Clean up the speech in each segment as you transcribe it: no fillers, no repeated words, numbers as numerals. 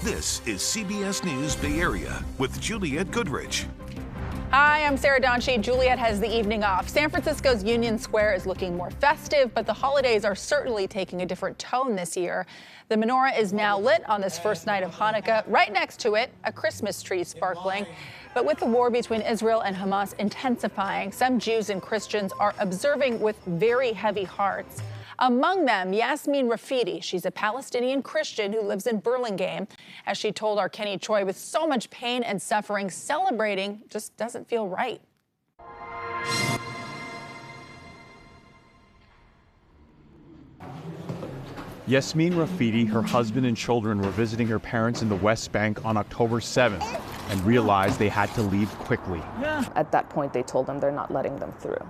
This is CBS News Bay Area with Juliette Goodrich. Hi, I'm Sarah Donchie. Juliette has the evening off. San Francisco's Union Square is looking more festive, but the holidays are certainly taking a different tone this year. The menorah is now lit on this first night of Hanukkah. Right next to it, a Christmas tree sparkling. But with the war between Israel and Hamas intensifying, some Jews and Christians are observing with very heavy hearts. Among them, Yasmin Rafidi. She's a Palestinian Christian who lives in Burlingame. As she told our Kenny Choi, with so much pain and suffering, celebrating just doesn't feel right. Yasmin Rafidi, her husband and children were visiting her parents in the West Bank on October 7th and realized they had to leave quickly. At that point, they told them they're not letting them through.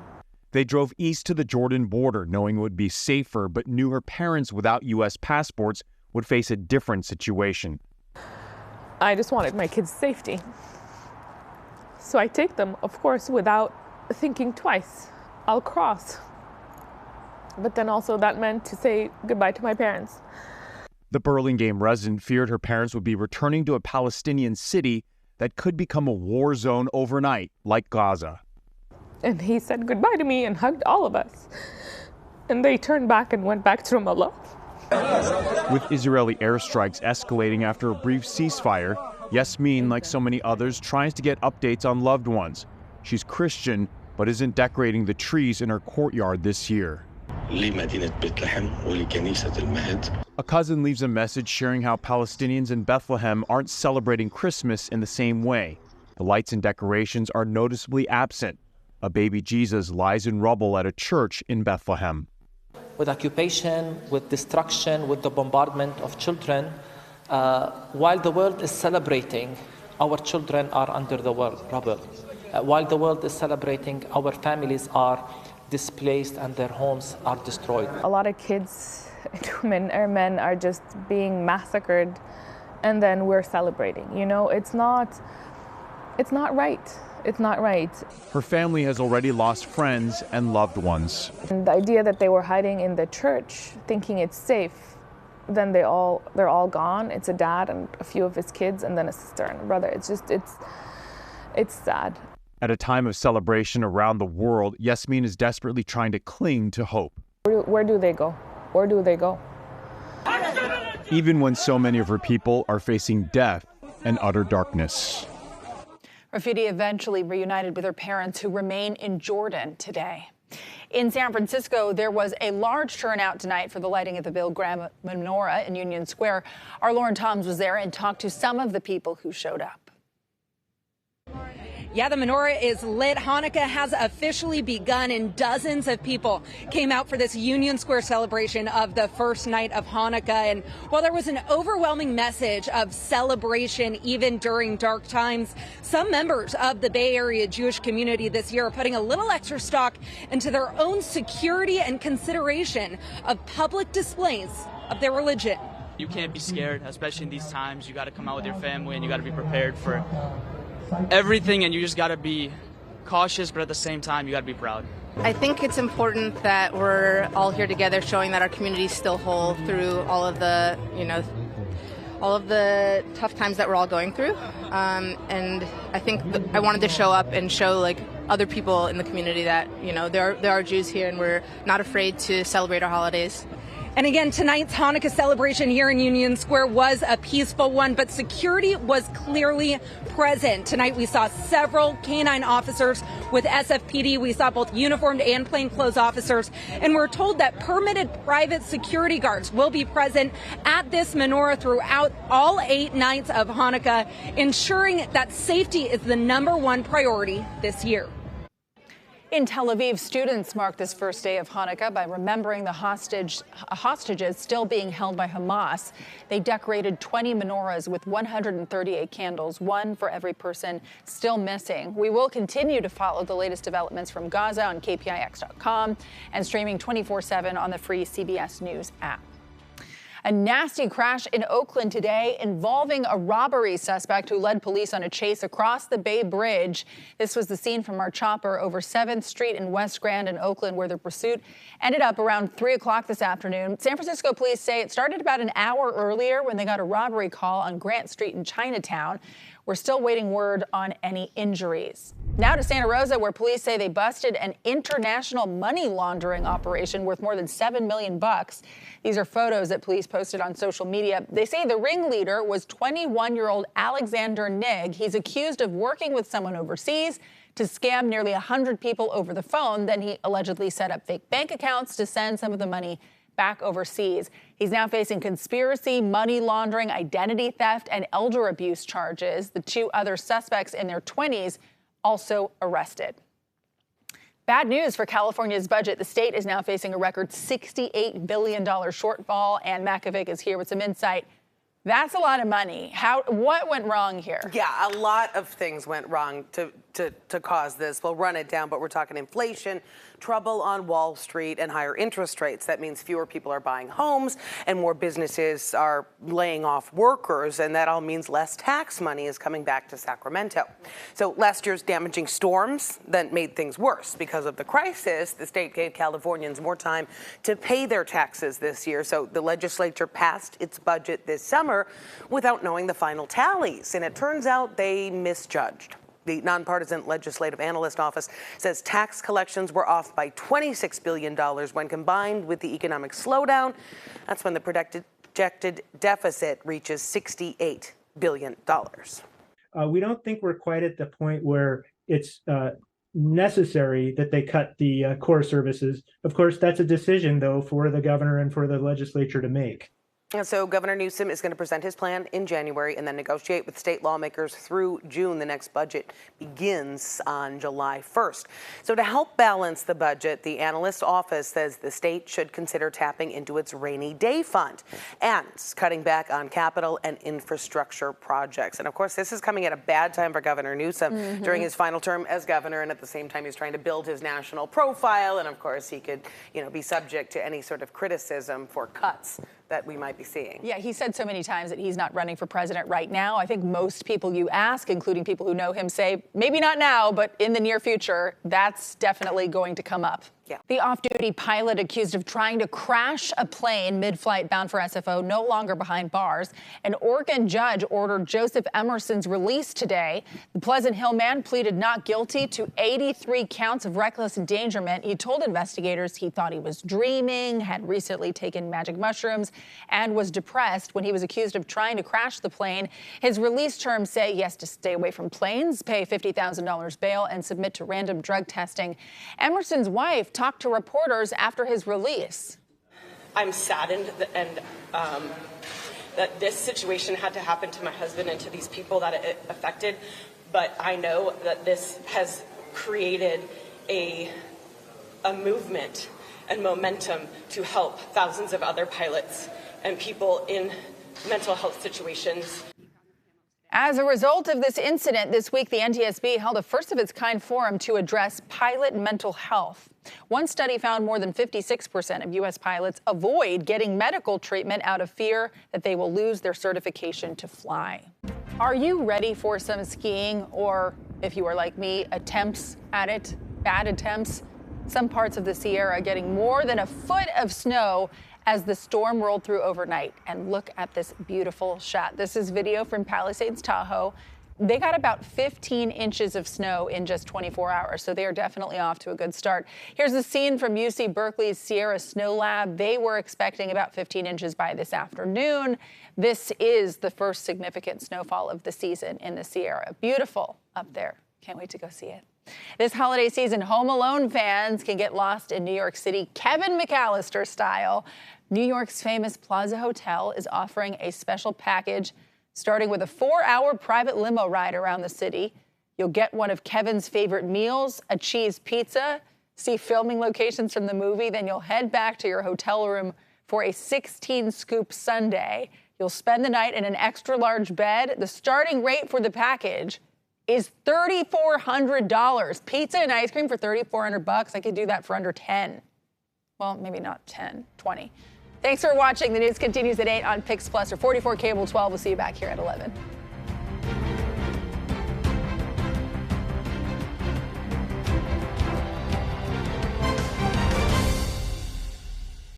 They drove east to the Jordan border, knowing it would be safer, but knew her parents without U.S. passports would face a different situation. I just wanted my kids' safety. So I take them, of course, without thinking twice. I'll cross. But then also that meant to say goodbye to my parents. The Burlingame resident feared her parents would be returning to a Palestinian city that could become a war zone overnight, like Gaza. And he said goodbye to me and hugged all of us. And they turned back and went back to Ramallah. With Israeli airstrikes escalating after a brief ceasefire, Yasmin, like so many others, tries to get updates on loved ones. She's Christian, but isn't decorating the trees in her courtyard this year. A cousin leaves a message sharing how Palestinians in Bethlehem aren't celebrating Christmas in the same way. The lights and decorations are noticeably absent. A baby Jesus lies in rubble at a church in Bethlehem. With occupation, with destruction, with the bombardment of children, while the world is celebrating, our children are under the rubble. While the world is celebrating, our families are displaced and their homes are destroyed. A lot of kids, women or men, are just being massacred, and then we're celebrating. You know, it's not right. It's not right. Her family has already lost friends and loved ones. And the idea that they were hiding in the church, thinking it's safe, then they're all gone. It's a dad and a few of his kids, and then a sister and a brother. It's sad. At a time of celebration around the world, Yasmin is desperately trying to cling to hope. Where do they go? Where do they go? Even when so many of her people are facing death and utter darkness. Rafidi eventually reunited with her parents, who remain in Jordan today. In San Francisco, there was a large turnout tonight for the lighting of the Bill Graham menorah in Union Square. Our Lauren Toms was there and talked to some of the people who showed up. Yeah, the menorah is lit. Hanukkah has officially begun, and dozens of people came out for this Union Square celebration of the first night of Hanukkah. And while there was an overwhelming message of celebration even during dark times, some members of the Bay Area Jewish community this year are putting a little extra stock into their own security and consideration of public displays of their religion. You can't be scared, especially in these times. You got to come out with your family and you got to be prepared for everything, and you just got to be cautious, but at the same time, you got to be proud. I think it's important that we're all here together, showing that our community is still whole through all of the, all of the tough times that we're all going through. And I think I wanted to show up and show other people in the community that, there are Jews here, and we're not afraid to celebrate our holidays. And again, tonight's Hanukkah celebration here in Union Square was a peaceful one, but security was clearly present. Tonight we saw several canine officers with SFPD. We saw both uniformed and plainclothes officers, and we're told that permitted private security guards will be present at this menorah throughout all 8 nights of Hanukkah, ensuring that safety is the #1 priority this year. In Tel Aviv, students marked this first day of Hanukkah by remembering the hostages still being held by Hamas. They decorated 20 menorahs with 138 candles, one for every person still missing. We will continue to follow the latest developments from Gaza on KPIX.com and streaming 24/7 on the free CBS News app. A nasty crash in Oakland today involving a robbery suspect who led police on a chase across the Bay Bridge. This was the scene from our chopper over 7th Street in West Grand in Oakland, where the pursuit ended up around 3 o'clock this afternoon. San Francisco police say it started about an hour earlier when they got a robbery call on Grant Street in Chinatown. We're still waiting word on any injuries. Now to Santa Rosa, where police say they busted an international money laundering operation worth more than $7 million. These are photos that police posted on social media. They say the ringleader was 21-year-old Alexander Nigg. He's accused of working with someone overseas to scam nearly 100 people over the phone. Then he allegedly set up fake bank accounts to send some of the money back overseas. He's now facing conspiracy, money laundering, identity theft, and elder abuse charges. The 2 other suspects in their 20s also arrested. Bad news for California's budget. The state is now facing a record $68 billion shortfall, and Makovic is here with some insight. That's a lot of money. What went wrong here? Yeah, a lot of things went wrong to cause this. We'll run it down, but we're talking inflation, trouble on Wall Street, and higher interest rates. That means fewer people are buying homes and more businesses are laying off workers, and that all means less tax money is coming back to Sacramento. So last year's damaging storms then made things worse. Because of the crisis, the state gave Californians more time to pay their taxes this year. So the legislature passed its budget this summer without knowing the final tallies, and it turns out they misjudged. The nonpartisan legislative analyst office says tax collections were off by $26 billion when combined with the economic slowdown. That's when the projected deficit reaches $68 billion. We don't think we're quite at the point where it's necessary that they cut the core services. Of course, that's a decision, though, for the governor and for the legislature to make. And so Governor Newsom is going to present his plan in January and then negotiate with state lawmakers through June. The next budget begins on July 1st. So to help balance the budget, the analyst's office says the state should consider tapping into its rainy day fund and cutting back on capital and infrastructure projects. And of course, this is coming at a bad time for Governor Newsom during his final term as governor. And at the same time, he's trying to build his national profile. And of course, he could, be subject to any sort of criticism for cuts that we might be seeing. Yeah, he said so many times that he's not running for president right now. I think most people you ask, including people who know him, say maybe not now, but in the near future, that's definitely going to come up. Yeah. The off-duty pilot accused of trying to crash a plane mid-flight bound for SFO no longer behind bars. An Oregon judge ordered Joseph Emerson's release today. The Pleasant Hill man pleaded not guilty to 83 counts of reckless endangerment. He told investigators he thought he was dreaming, had recently taken magic mushrooms, and was depressed when he was accused of trying to crash the plane. His release terms say he has to stay away from planes, pay $50,000 bail, and submit to random drug testing. Emerson's wife talked to reporters after his release. I'm saddened that this situation had to happen to my husband and to these people that it affected, but I know that this has created a movement and momentum to help thousands of other pilots and people in mental health situations. As a result of this incident this week, the NTSB held a first-of-its-kind forum to address pilot mental health. One study found more than 56% of U.S. pilots avoid getting medical treatment out of fear that they will lose their certification to fly. Are you ready for some skiing, or, if you are like me, attempts at it, bad attempts? Some parts of the Sierra getting more than a foot of snow as the storm rolled through overnight. And look at this beautiful shot. This is video from Palisades, Tahoe. They got about 15 inches of snow in just 24 hours, so they are definitely off to a good start. Here's a scene from UC Berkeley's Sierra Snow Lab. They were expecting about 15 inches by this afternoon. This is the first significant snowfall of the season in the Sierra. Beautiful up there. Can't wait to go see it. This holiday season, Home Alone fans can get lost in New York City, Kevin McAllister style. New York's famous Plaza Hotel is offering a special package starting with a 4-hour private limo ride around the city. You'll get one of Kevin's favorite meals, a cheese pizza, see filming locations from the movie, then you'll head back to your hotel room for a 16-scoop sundae. You'll spend the night in an extra-large bed. The starting rate for the package is $3,400. Pizza and ice cream for $3,400. I could do that for under 10. Well, maybe not 10, 20. Thanks for watching. The news continues at 8 on PIX Plus or 44 Cable 12. We'll see you back here at 11.